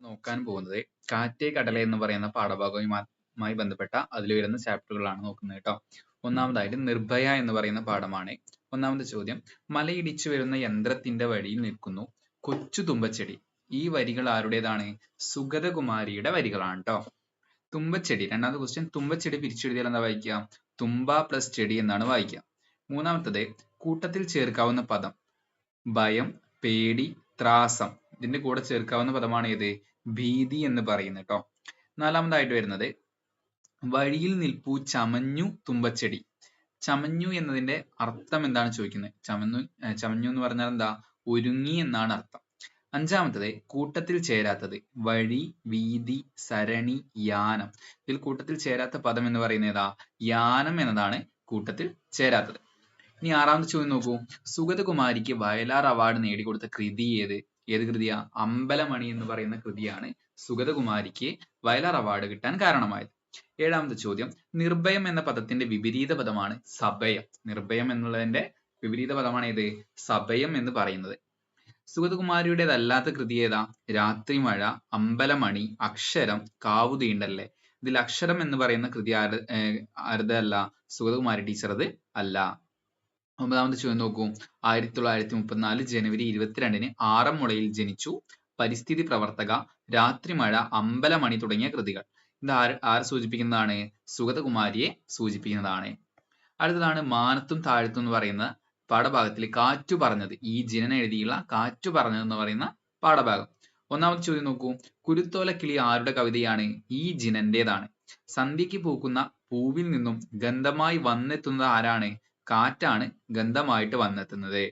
നോക്കാൻ പോകുന്നത് കാറ്റേ കടലേ എന്ന് പറയുന്ന പാഠഭാഗവുമായി ബന്ധപ്പെട്ട അതിൽ വരുന്ന ചാപ്റ്ററുകളാണ് നോക്കുന്നത് കേട്ടോ. ഒന്നാമതായിട്ട് നിർഭയ എന്ന് പറയുന്ന പാഠമാണ്. ഒന്നാമത്തെ ചോദ്യം, മലയിടിച്ചു വരുന്ന യന്ത്രത്തിന്റെ വഴിയിൽ നിൽക്കുന്നു കൊച്ചു തുമ്പച്ചെടി. ഈ വരികൾ ആരുടേതാണ്? സുഗതകുമാരിയുടെ വരികളാണ് കേട്ടോ. തുമ്പച്ചെടി, രണ്ടാമത്തെ ക്വസ്റ്റ്യൻ, തുമ്പച്ചെടി പിരിച്ചെഴുതിയാൽ എന്താ വായിക്കുക? തുമ്പ പ്ലസ് ചെടി എന്നാണ് വായിക്കുക. മൂന്നാമത്തത്, കൂട്ടത്തിൽ ചേർക്കാവുന്ന പദം ഭയം, പേടി, ത്രാസം. ഇതിന്റെ കൂടെ ചേർക്കാവുന്ന പദമാണ് ഏത്? ഭീതി എന്ന് പറയുന്നത് കേട്ടോ. നാലാമതായിട്ട് വരുന്നത്, വഴിയിൽ നിൽപ്പൂ ചമഞ്ഞു തുമ്പച്ചെടി. ചമഞ്ഞു എന്നതിന്റെ അർത്ഥം എന്താണ് ചോദിക്കുന്നത്? ചമഞ്ഞു എന്ന് പറഞ്ഞാൽ എന്താ? ഒരുങ്ങി എന്നാണ് അർത്ഥം. അഞ്ചാമത്തത്, കൂട്ടത്തിൽ ചേരാത്തത് വഴി, വീതി, സരണി, യാനം. ഇതിൽ കൂട്ടത്തിൽ ചേരാത്ത പദം എന്ന് പറയുന്നത് ഏതാ? യാനം എന്നതാണ് കൂട്ടത്തിൽ ചേരാത്തത്. ഇനി ആറാമത്തെ ചോദ്യം നോക്കൂ. സുഗതകുമാരിക്ക് വയലാർ അവാർഡ് നേടിക്കൊടുത്ത കൃതി ഏത്? ഏത് കൃതിയാ? അമ്പലമണി എന്ന് പറയുന്ന കൃതിയാണ് സുഗതകുമാരിക്ക് വയലാർ അവാർഡ് കിട്ടാൻ കാരണമായത്. ഏഴാമത്തെ ചോദ്യം, നിർഭയം എന്ന പദത്തിന്റെ വിപരീത പദമാണ് സഭയം. നിർഭയം എന്നുള്ളതിന്റെ വിപരീത പദമാണ് ഏത്? സഭയം എന്ന് പറയുന്നത്. സുഗതകുമാരിയുടേതല്ലാത്ത കൃതി ഏതാ? രാത്രിമഴ, അമ്പലമണി, അക്ഷരം, കാവുതീണ്ടല്ലേ. ഇതിൽ അക്ഷരം എന്ന് പറയുന്ന കൃതി ആരുടേതല്ല? സുഗതകുമാരി ടീച്ചറത് അല്ല. ഒമ്പതാമത്തെ ചോദ്യം നോക്കൂ. 1934 ജനുവരി 22-ന് ആറന്മുളയിൽ ജനിച്ചു. പരിസ്ഥിതി പ്രവർത്തക, രാത്രിമഴ, അമ്പലമണി തുടങ്ങിയ കൃതികൾ. ഇത് ആരെ സൂചിപ്പിക്കുന്നതാണ്? സുഗതകുമാരിയെ സൂചിപ്പിക്കുന്നതാണ്. അടുത്തതാണ് മാനത്തും താഴത്തും എന്ന് പറയുന്ന പാഠഭാഗത്തിൽ കാറ്റു പറഞ്ഞത്. ഈ ജിനൻ എഴുതിയുള്ള കാറ്റു പറഞ്ഞത് എന്ന് പറയുന്ന പാഠഭാഗം. ഒന്നാമത്തെ ചോദ്യം നോക്കൂ. കുരുത്തോലക്കിളി ആരുടെ കവിതയാണ്? ഈ ജിനന്റേതാണ്. സന്ധ്യയ്ക്ക് പൂക്കുന്ന പൂവിൽ നിന്നും ഗന്ധമായി വന്നെത്തുന്നത് ആരാണ്? കാറ്റാണ് ഗന്ധമായിട്ട് വന്നെത്തുന്നത്.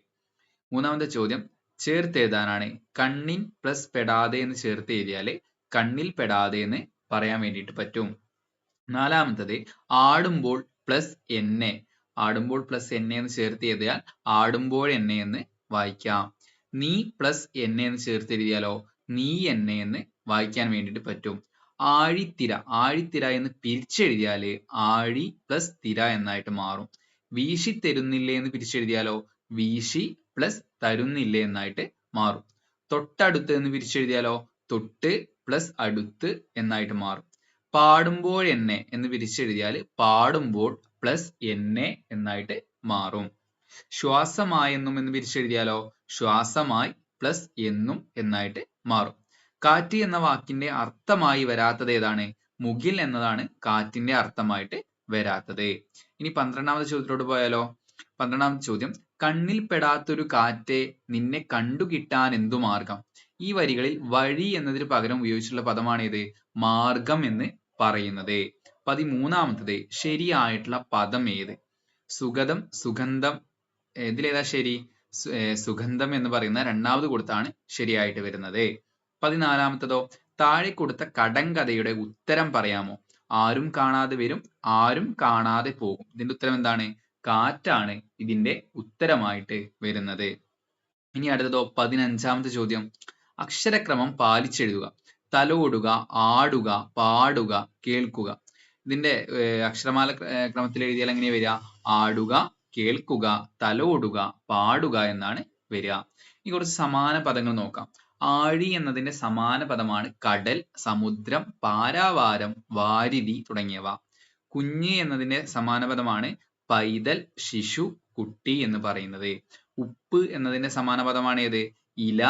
മൂന്നാമത്തെ ചോദ്യം ചേർത്തെഴുതാനാണ്. കണ്ണിൻ പ്ലസ് പെടാതെ എന്ന് ചേർത്ത് എഴുതിയാല് കണ്ണിൽ പെടാതെ എന്ന് പറയാൻ വേണ്ടിയിട്ട് പറ്റും. നാലാമത്തത് ആടുമ്പോൾ പ്ലസ് എന്നെ. ആടുമ്പോൾ പ്ലസ് എന്നെ എന്ന് ചേർത്ത് എഴുതിയാൽ ആടുമ്പോൾ എന്നെ എന്ന് വായിക്കാം. നീ പ്ലസ് എന്നെ എന്ന് ചേർത്ത് എഴുതിയാലോ നീ എന്നെ എന്ന് വായിക്കാൻ വേണ്ടിയിട്ട് പറ്റും. ആഴിത്തിര, ആഴിത്തിര എന്ന് പിരിച്ചെഴുതിയാല് ആഴി പ്ലസ് തിര എന്നായിട്ട് മാറും. വീശി തരുന്നില്ലേ എന്ന് പിരിച്ചെഴുതിയാലോ വീശി പ്ലസ് തരുന്നില്ലേ എന്നായിട്ട് മാറും. തൊട്ടടുത്ത് എന്ന് പിരിച്ചെഴുതിയാലോ തൊട്ട് പ്ലസ് അടുത്ത് എന്നായിട്ട് മാറും. പാടുമ്പോൾ എന്നെ എന്ന് പിരിച്ചെഴുതിയാൽ പാടുമ്പോൾ പ്ലസ് എന്നെ എന്നായിട്ട് മാറും. ശ്വാസമായെന്നും എന്ന് പിരിച്ചെഴുതിയാലോ ശ്വാസമായി പ്ലസ് എന്നും എന്നായിട്ട് മാറും. കാറ്റ് എന്ന വാക്കിന്റെ അർത്ഥമായി വരാത്തത് ഏതാണ്? മുകിൽ എന്നതാണ് കാറ്റിന്റെ അർത്ഥമായിട്ട് വരാത്തത്. ഇനി 12ാമത്തെ ചോദ്യത്തിലോട്ട് പോയാലോ. 12ാമത്തെ ചോദ്യം, കണ്ണിൽ പെടാത്തൊരു കാറ്റെ നിന്നെ കണ്ടുകിട്ടാൻ എന്തു മാർഗം. ഈ വരികളിൽ വഴി എന്നതിന് പകരം ഉപയോഗിച്ചിട്ടുള്ള പദമാണ് ഏത്? മാർഗം എന്ന് പറയുന്നത്. 13ാമത്തത്, ശരിയായിട്ടുള്ള പദം ഏത്? സുഗതം, സുഗന്ധം. ഇതിലേതാ ശരി? സുഗന്ധം എന്ന് പറയുന്ന രണ്ടാമത് കൊടുത്താണ് ശരിയായിട്ട് വരുന്നത്. 14ാമത്തതോ, താഴെ കൊടുത്ത കടങ്കഥയുടെ ഉത്തരം പറയാമോ? ആരും കാണാതെ വരും, ആരും കാണാതെ പോകും. ഇതിന്റെ ഉത്തരം എന്താണ്? കാറ്റാണ് ഇതിന്റെ ഉത്തരമായിട്ട് വരുന്നത്. ഇനി അടുത്തതോ 15ാമത്തെ ചോദ്യം, അക്ഷരക്രമം പാലിച്ചെഴുതുക. തലോടുക, ആടുക, പാടുക, കേൾക്കുക. ഇതിന്റെ അക്ഷരമാല ക്രമത്തിൽ എഴുതിയാൽ എങ്ങനെയാ വരിക? ആടുക, കേൾക്കുക, തലോടുക, പാടുക എന്നാണ് വരിക. ഇനി കുറച്ച് സമാന പദങ്ങൾ നോക്കാം. ആഴി എന്നതിന്റെ സമാന പദമാണ് കടൽ, സമുദ്രം, പാരാവാരം, വാരിധി തുടങ്ങിയവ. കുഞ്ഞ് എന്നതിന്റെ സമാന പദമാണ് പൈതൽ, ശിശു, കുട്ടി എന്ന് പറയുന്നത്. ഉപ്പ് എന്നതിന്റെ സമാന പദമാണ് ഏത്? ഇല.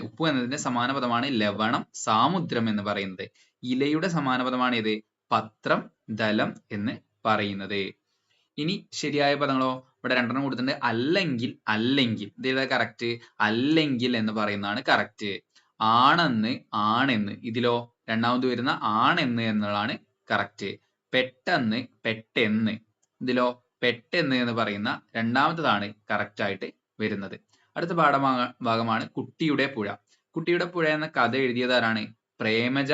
ഉപ്പ് എന്നതിന്റെ സമാന പദമാണ് ലവണം, സാമുദ്രം എന്ന് പറയുന്നത്. ഇലയുടെ സമാന പദമാണ് ഏത്? പത്രം, ദലം എന്ന് പറയുന്നത്. ഇനി ശരിയായ പദങ്ങളോ? ഇവിടെ രണ്ടെണ്ണം കൊടുത്തിട്ടുണ്ട്. അല്ലെങ്കിൽ, അല്ലെങ്കിൽ. ഇതേതാ കറക്റ്റ്? അല്ലെങ്കിൽ എന്ന് പറയുന്നതാണ് കറക്റ്റ്. ആണെന്ന്, ആണെന്ന്. ഇതിലോ രണ്ടാമത് വരുന്ന ആണെന്ന് എന്നുള്ളതാണ് കറക്റ്റ്. പെട്ടെന്ന്, പെട്ടെന്ന്. ഇതിലോ പെട്ടെന്ന് എന്ന് പറയുന്ന രണ്ടാമത്തതാണ് കറക്റ്റ് ആയിട്ട് വരുന്നത്. അടുത്ത പാഠഭാഗമാണ് കുട്ടിയുടെ പുഴ. കുട്ടിയുടെ പുഴ എന്ന കഥ എഴുതിയതാരാണ്? പ്രേമജ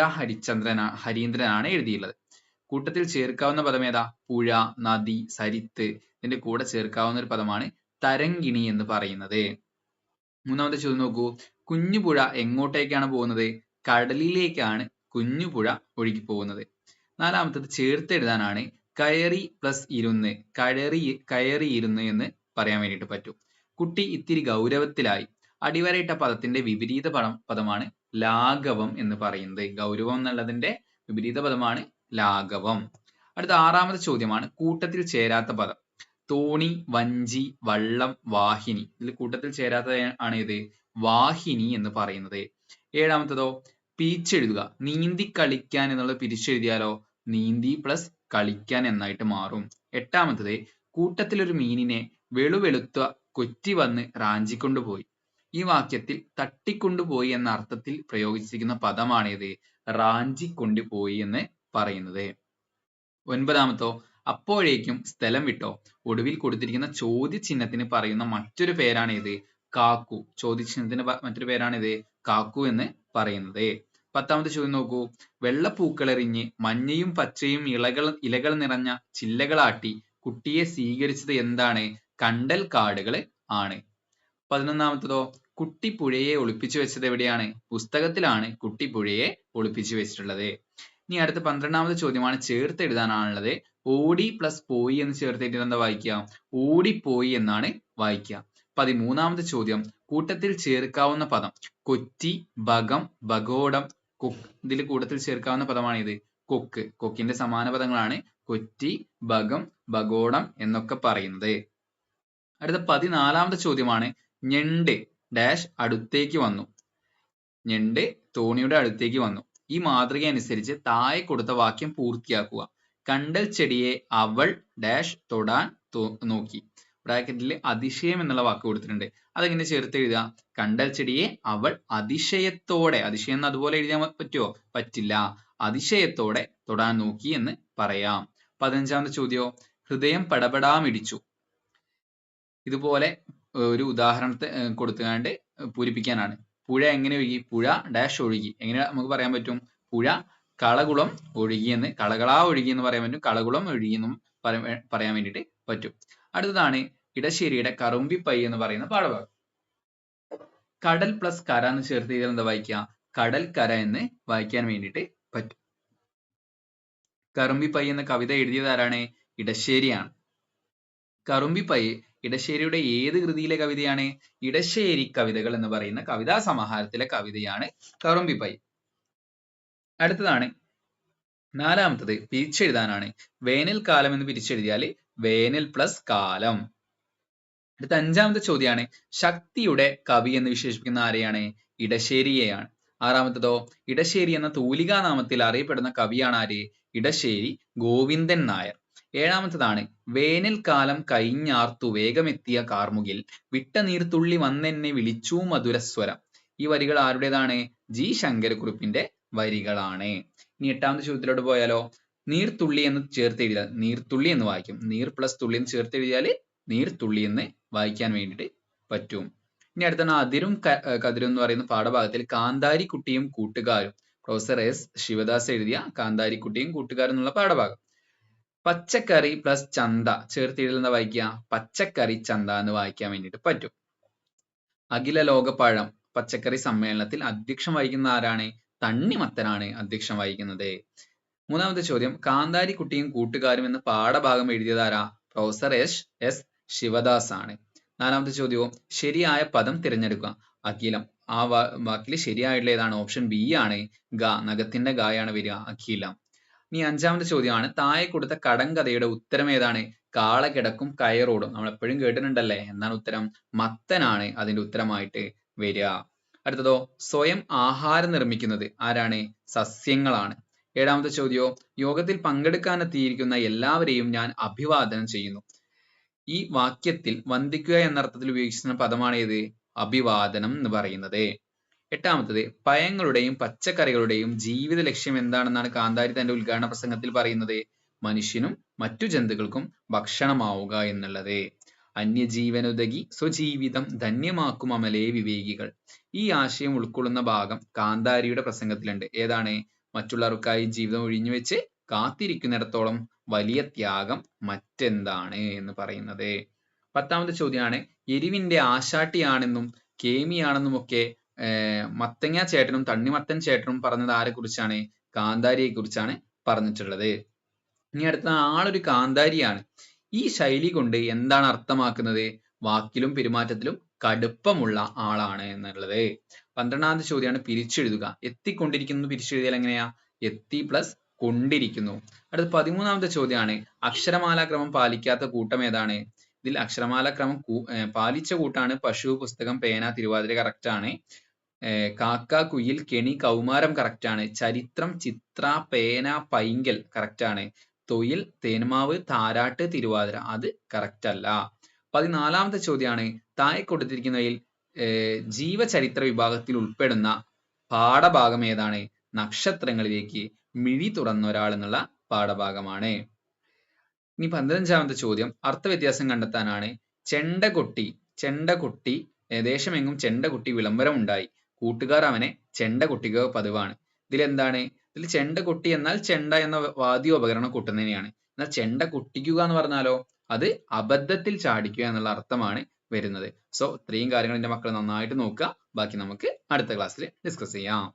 ഹരീന്ദ്രനാണ് എഴുതിയുള്ളത്. കൂട്ടത്തിൽ ചേർക്കാവുന്ന പദം ഏതാ? പുഴ, നദി, സരിത്ത്. ഇതിന്റെ കൂടെ ചേർക്കാവുന്ന ഒരു പദമാണ് തരങ്കിണി എന്ന് പറയുന്നത്. മൂന്നാമത്തെ ചോദ്യം നോക്കൂ. കുഞ്ഞുപുഴ എങ്ങോട്ടേക്കാണ് പോകുന്നത്? കടലിലേക്കാണ് കുഞ്ഞുപുഴ ഒഴുകി പോകുന്നത്. നാലാമത്തത് ചേർത്തെഴുതാനാണ്. കയറി പ്ലസ് ഇരുന്ന്, കയറി ഇരുന്ന് എന്ന് പറയാൻ വേണ്ടിയിട്ട് പറ്റും. കുട്ടി ഇത്തിരി ഗൗരവത്തിലായി. അടിവരയിട്ട പദത്തിന്റെ വിപരീത പദമാണ് ലാഘവം എന്ന് പറയുന്നത്. ഗൗരവം എന്നുള്ളതിന്റെ വിപരീത പദമാണ് ലാഘവം. അടുത്ത ആറാമത്തെ ചോദ്യമാണ് കൂട്ടത്തിൽ ചേരാത്ത പദം. തോണി, വഞ്ചി, വള്ളം, വാഹിനി. ഇതിൽ കൂട്ടത്തിൽ ചേരാത്ത ആണ് ഇത് വാഹിനി എന്ന് പറയുന്നത്. ഏഴാമത്തതോ പിരിച്ചെഴുതുക. നീന്തി കളിക്കാൻ എന്നുള്ളത് പിരിച്ചെഴുതിയാലോ നീന്തി പ്ലസ് കളിക്കാൻ എന്നായിട്ട് മാറും. എട്ടാമത്തത് കൂട്ടത്തിൽ ഒരു മീനിനെ വെളുവെളുത്ത കൊറ്റി വന്ന് റാഞ്ചിക്കൊണ്ടുപോയി. ഈ വാക്യത്തിൽ തട്ടിക്കൊണ്ടുപോയി എന്ന അർത്ഥത്തിൽ പ്രയോഗിച്ചിരിക്കുന്ന പദമാണേത് റാഞ്ചിക്കൊണ്ടുപോയി എന്ന് പറയുന്നത്. ഒൻപതാമത്തോ അപ്പോഴേക്കും സ്ഥലം വിട്ടോ. ഒടുവിൽ കൊടുത്തിരിക്കുന്ന ചോദ്യചിഹ്നത്തിന് പറയുന്ന മറ്റൊരു പേരാണ് ഇത് കാക്കു. ചോദ്യചിഹ്നത്തിന് മറ്റൊരു പേരാണ് ഇത് കാക്കു എന്ന് പറയുന്നത്. പത്താമത്തെ ചോദ്യം നോക്കൂ. വെള്ളപ്പൂക്കളെറിഞ്ഞ് മഞ്ഞയും പച്ചയും ഇലകൾ നിറഞ്ഞ ചില്ലകളാട്ടി കുട്ടിയെ സ്വീകരിച്ചത് എന്താണ്? കണ്ടൽ കാടുകൾ ആണ്. 11ാമത്തതോ കുട്ടി പുഴയെ ഒളിപ്പിച്ചു വെച്ചത് എവിടെയാണ്? പുസ്തകത്തിലാണ് കുട്ടി പുഴയെ ഒളിപ്പിച്ചു വെച്ചിട്ടുള്ളത്. ഇനി അടുത്ത 12ാമത്തെ ചോദ്യമാണ് ചേർത്ത് എഴുതാനാണുള്ളത്. ഓടി പ്ലസ് പോയി എന്ന് ചേർത്തിട്ട് എന്താ വായിക്കുക? ഓടിപ്പോയി എന്നാണ് വായിക്കുക. 13ാമത്തെ ചോദ്യം കൂട്ടത്തിൽ ചേർക്കാവുന്ന പദം. കൊറ്റി, ഭഗം, ഭഗോടം, കൊക്ക്. ഇതിൽ കൂട്ടത്തിൽ ചേർക്കാവുന്ന പദമാണ് ഇത് കൊക്ക്. കൊക്കിന്റെ സമാന പദങ്ങളാണ് കൊറ്റി, ഭഗം, ഭഗോടം എന്നൊക്കെ പറയുന്നത്. അടുത്ത 14ാമത്തെ ചോദ്യമാണ് ഞണ്ട് ഡാഷ് അടുത്തേക്ക് വന്നു. ഞണ്ട് തോണിയുടെ അടുത്തേക്ക് വന്നു. ഈ മാതൃക അനുസരിച്ച് താഴെ കൊടുത്ത വാക്യം പൂർത്തിയാക്കുക. കണ്ടൽ ചെടിയെ അവൾ ഡാഷ് തൊടാൻ നോക്കി. ബ്രാക്കറ്റിൽ അതിശയം എന്നുള്ള വാക്ക് കൊടുത്തിട്ടുണ്ട്. അതെങ്ങനെ ചേർത്ത് എഴുതുക? കണ്ടൽ ചെടിയെ അവൾ അതിശയത്തോടെ, അതിശയം എന്ന് അതുപോലെ എഴുതാൻ പറ്റുമോ? പറ്റില്ല. അതിശയത്തോടെ തൊടാൻ നോക്കി എന്ന് പറയാം. 15ാമത്തെ ചോദ്യമോ ഹൃദയം പടപടാമിടിച്ചു. ഇതുപോലെ ഒരു ഉദാഹരണത്തെ കൊടുത്തുകൊണ്ട് പൂരിപ്പിക്കാനാണ്. പുഴ എങ്ങനെ ഒഴുകി? പുഴ ഡാഷ് ഒഴുകി. എങ്ങനെ നമുക്ക് പറയാൻ പറ്റും? പുഴ കളകുളം ഒഴുകി എന്ന്, കളകളാ ഒഴുകി എന്ന് പറയാൻ പറ്റും. കളകുളം ഒഴുകി എന്നും പറയാൻ വേണ്ടിയിട്ട് പറ്റും. അടുത്തതാണ് ഇടശ്ശേരിയുടെ കറുമ്പിപ്പൈ എന്ന് പറയുന്ന പാഠഭാഗം. കടൽ പ്ലസ് കര എന്ന് ചേർത്ത് ചെയ്താൽ എന്താ വായിക്കുക? കടൽ കര എന്ന് വായിക്കാൻ വേണ്ടിയിട്ട് പറ്റും. കറുമ്പിപ്പൈ എന്ന കവിത എഴുതിയത് ആരാണ്? ഇടശ്ശേരിയാണ്. കറുമ്പിപ്പൈ ഇടശ്ശേരിയുടെ ഏത് കൃതിയിലെ കവിതയാണ്? ഇടശ്ശേരി കവിതകൾ എന്ന് പറയുന്ന കവിതാ സമാഹാരത്തിലെ കവിതയാണ് കറുമ്പിപ്പൈ. അടുത്തതാണ് 4ാമത്തത് പിരിച്ചെഴുതാനാണ്. വേനൽക്കാലം എന്ന് പിരിച്ചെഴുതിയാൽ വേനൽ പ്ലസ് കാലം. അടുത്ത 5ാമത്തെ ചോദ്യമാണ് ശക്തിയുടെ കവി എന്ന് വിശേഷിപ്പിക്കുന്ന ആരെയാണ്? ഇടശ്ശേരിയെയാണ്. 6ാമത്തതോ ഇടശ്ശേരി എന്ന തൂലികാ നാമത്തിൽ അറിയപ്പെടുന്ന കവിയാണ് ആര്? ഇടശ്ശേരി ഗോവിന്ദൻ നായർ. 7ാമത്തതാണ് വേനൽക്കാലം കഴിഞ്ഞാർത്തു വേഗമെത്തിയ കാർമുകിൽ വിട്ട നീർത്തുള്ളി വന്നെന്നെ വിളിച്ചു മധുരസ്വരം. ഈ വരികൾ ആരുടേതാണ്? ജി ശങ്കരക്കുറുപ്പിന്റെ വരികളാണ്. ഇനി 8ാമത്തെ ചോദ്യത്തിലോട്ട് പോയാലോ? നീർത്തുള്ളി എന്ന് ചേർത്ത് എഴുതിയാൽ നീർത്തുള്ളി എന്ന് വായിക്കും. നീർ പ്ലസ് തുള്ളി എന്ന് ചേർത്ത് എഴുതിയാൽ നീർത്തുള്ളി എന്ന് വായിക്കാൻ വേണ്ടിയിട്ട് പറ്റും. ഇനി അടുത്താണ് അതിരും കതിരും എന്ന് പറയുന്ന പാഠഭാഗത്തിൽ കാന്താരിക്കുട്ടിയും കൂട്ടുകാരും. പ്രൊഫസർ എസ് ശിവദാസ് എഴുതിയ കാന്താരിക്കുട്ടിയും കൂട്ടുകാരും എന്നുള്ള പാഠഭാഗം. പച്ചക്കറി പ്ലസ് ചന്ത ചേർത്ത് എഴുതുന്ന വായിക്കുക? പച്ചക്കറി ചന്ത എന്ന് വായിക്കാൻ വേണ്ടിയിട്ട് പറ്റും. അഖില ലോക പഴം പച്ചക്കറി സമ്മേളനത്തിൽ അധ്യക്ഷം വഹിക്കുന്ന ആരാണ്? തണ്ണിമത്തനാണ് അധ്യക്ഷം വഹിക്കുന്നത്. 3ാമത്തെ ചോദ്യം കാന്താരിക്കുട്ടിയും കൂട്ടുകാരും എന്ന പാഠഭാഗം എഴുതിയത് ആരാ? പ്രൊഫസർ എസ് ശിവദാസ് ആണ്. 4ാമത്തെ ചോദ്യവും ശരിയായ പദം തിരഞ്ഞെടുക്കുക. അഖിലം. ആ വാക്കിൽ ശരിയായിട്ടുള്ള ഏതാണ്? ഓപ്ഷൻ ബി ആണ്. നഖത്തിന്റെ ഗായാണ് വരിക. അഖിലം. ഇനി 5ാമത്തെ ചോദ്യമാണ് താഴെ കൊടുത്ത കടങ്കഥയുടെ ഉത്തരം ഏതാണ്? കാള കിടക്കും കയറോടും. നമ്മൾ എപ്പോഴും കേട്ടിട്ടുണ്ടല്ലേ? എന്താണ് ഉത്തരം? മത്തനാണ് അതിന്റെ ഉത്തരമായിട്ട് വരിക. അടുത്തതോ സ്വയം ആഹാരം നിർമ്മിക്കുന്നത് ആരാണ്? സസ്യങ്ങളാണ്. 7ാമത്തെ ചോദ്യമോ യോഗത്തിൽ പങ്കെടുക്കാനെത്തിയിരിക്കുന്ന എല്ലാവരെയും ഞാൻ അഭിവാദനം ചെയ്യുന്നു. ഈ വാക്യത്തിൽ വന്ദിക്കുക എന്നർത്ഥത്തിൽ ഉപയോഗിക്കുന്ന പദമാണ് ഏത്? അഭിവാദനം എന്ന് പറയുന്നത്. 8ാമത്തത് പഴങ്ങളുടെയും പച്ചക്കറികളുടെയും ജീവിത ലക്ഷ്യം എന്താണെന്നാണ് കാന്താരി തന്റെ ഉദ്ഘാടന പ്രസംഗത്തിൽ പറയുന്നത്? മനുഷ്യനും മറ്റു ജന്തുക്കൾക്കും ഭക്ഷണമാവുക എന്നുള്ളത്. അന്യജീവനുതകി സ്വജീവിതം ധന്യമാക്കും അമലേ വിവേകികൾ. ഈ ആശയം ഉൾക്കൊള്ളുന്ന ഭാഗം കാന്താരിയുടെ പ്രസംഗത്തിലുണ്ട്. ഏതാണ്? മറ്റുള്ളവർക്കായി ജീവിതം ഒഴിഞ്ഞു വെച്ച് കാത്തിരിക്കുന്നിടത്തോളം വലിയ ത്യാഗം മറ്റെന്താണ് എന്ന് പറയുന്നത്. 10ാമത്തെ ചോദ്യമാണ് എരിവിന്റെ ആശാട്ടിയാണെന്നും കേമിയാണെന്നും ഒക്കെ മത്തങ്ങ ചേട്ടനും തണ്ണിമത്തൻ ചേട്ടനും പറഞ്ഞത് ആരെ കുറിച്ചാണ്? കാന്താരിയെ കുറിച്ചാണ് പറഞ്ഞിട്ടുള്ളത്. ഇനി അടുത്ത ആളൊരു കാന്താരിയാണ്. ഈ ശൈലി കൊണ്ട് എന്താണ് അർത്ഥമാക്കുന്നത്? വാക്കിലും പെരുമാറ്റത്തിലും കടുപ്പമുള്ള ആളാണ് എന്നുള്ളത്. 12ാമത്തെ ചോദ്യമാണ് പിരിച്ചെഴുതുക. എത്തിക്കൊണ്ടിരിക്കുന്നു പിരിച്ചെഴുതിയാൽ എങ്ങനെയാ? എത്തി പ്ലസ് കൊണ്ടിരിക്കുന്നു. അടുത്ത 13ാമത്തെ ചോദ്യമാണ് അക്ഷരമാലാക്രമം പാലിക്കാത്ത കൂട്ടം ഏതാണ്? ഇതിൽ അക്ഷരമാലാക്രമം പാലിച്ച കൂട്ടാണ് പശു, പുസ്തകം, പേന, തിരുവാതിര കറക്റ്റ് ആണ്. കാക്ക, കുയിൽ, കെണി, കൗമാരം കറക്റ്റ് ആണ്. ചരിത്രം, ചിത്ര, പേന, പൈങ്കൽ കറക്റ്റ് ആണ്. തൊയിൽ, തേന്മാവ്, താരാട്ട്, തിരുവാതിര അത് കറക്റ്റ് അല്ല. 14ാമത്തെ ചോദ്യമാണ് താഴെ കൊടുത്തിരിക്കുന്നവയിൽ ജീവചരിത്ര വിഭാഗത്തിൽ ഉൾപ്പെടുന്ന പാഠഭാഗം ഏതാണ്? നക്ഷത്രങ്ങളിലേക്ക് മിഴി തുറന്നൊരാൾ എന്നുള്ള പാഠഭാഗമാണ്. ഇനി 15ാമത്തെ ചോദ്യം അർത്ഥവ്യത്യാസം കണ്ടെത്താനാണ്. ചെണ്ടകൊട്ടി ദേശമെങ്ങും ചെണ്ടകൊട്ടി വിളംബരമുണ്ടായി. കൂട്ടുകാർ അവനെ ചെണ്ട കൊട്ടിക്കുക പതിവാണ്. ഇതിലെന്താണ്? ഇതിൽ ചെണ്ട കൊട്ടി എന്നാൽ ചെണ്ട എന്ന വാദ്യോപകരണം കൊട്ടുന്നതിനെയാണ്. എന്നാൽ ചെണ്ട കൊട്ടിക്കുക എന്ന് പറഞ്ഞാലോ അത് അബദ്ധത്തിൽ ചാടിക്കുക എന്നുള്ള അർത്ഥമാണ് വരുന്നത്. സോ ഇത്രയും കാര്യങ്ങൾ എൻ്റെ മക്കൾ നന്നായിട്ട് നോക്കുക. ബാക്കി നമുക്ക് അടുത്ത ക്ലാസ്സിൽ ഡിസ്കസ് ചെയ്യാം.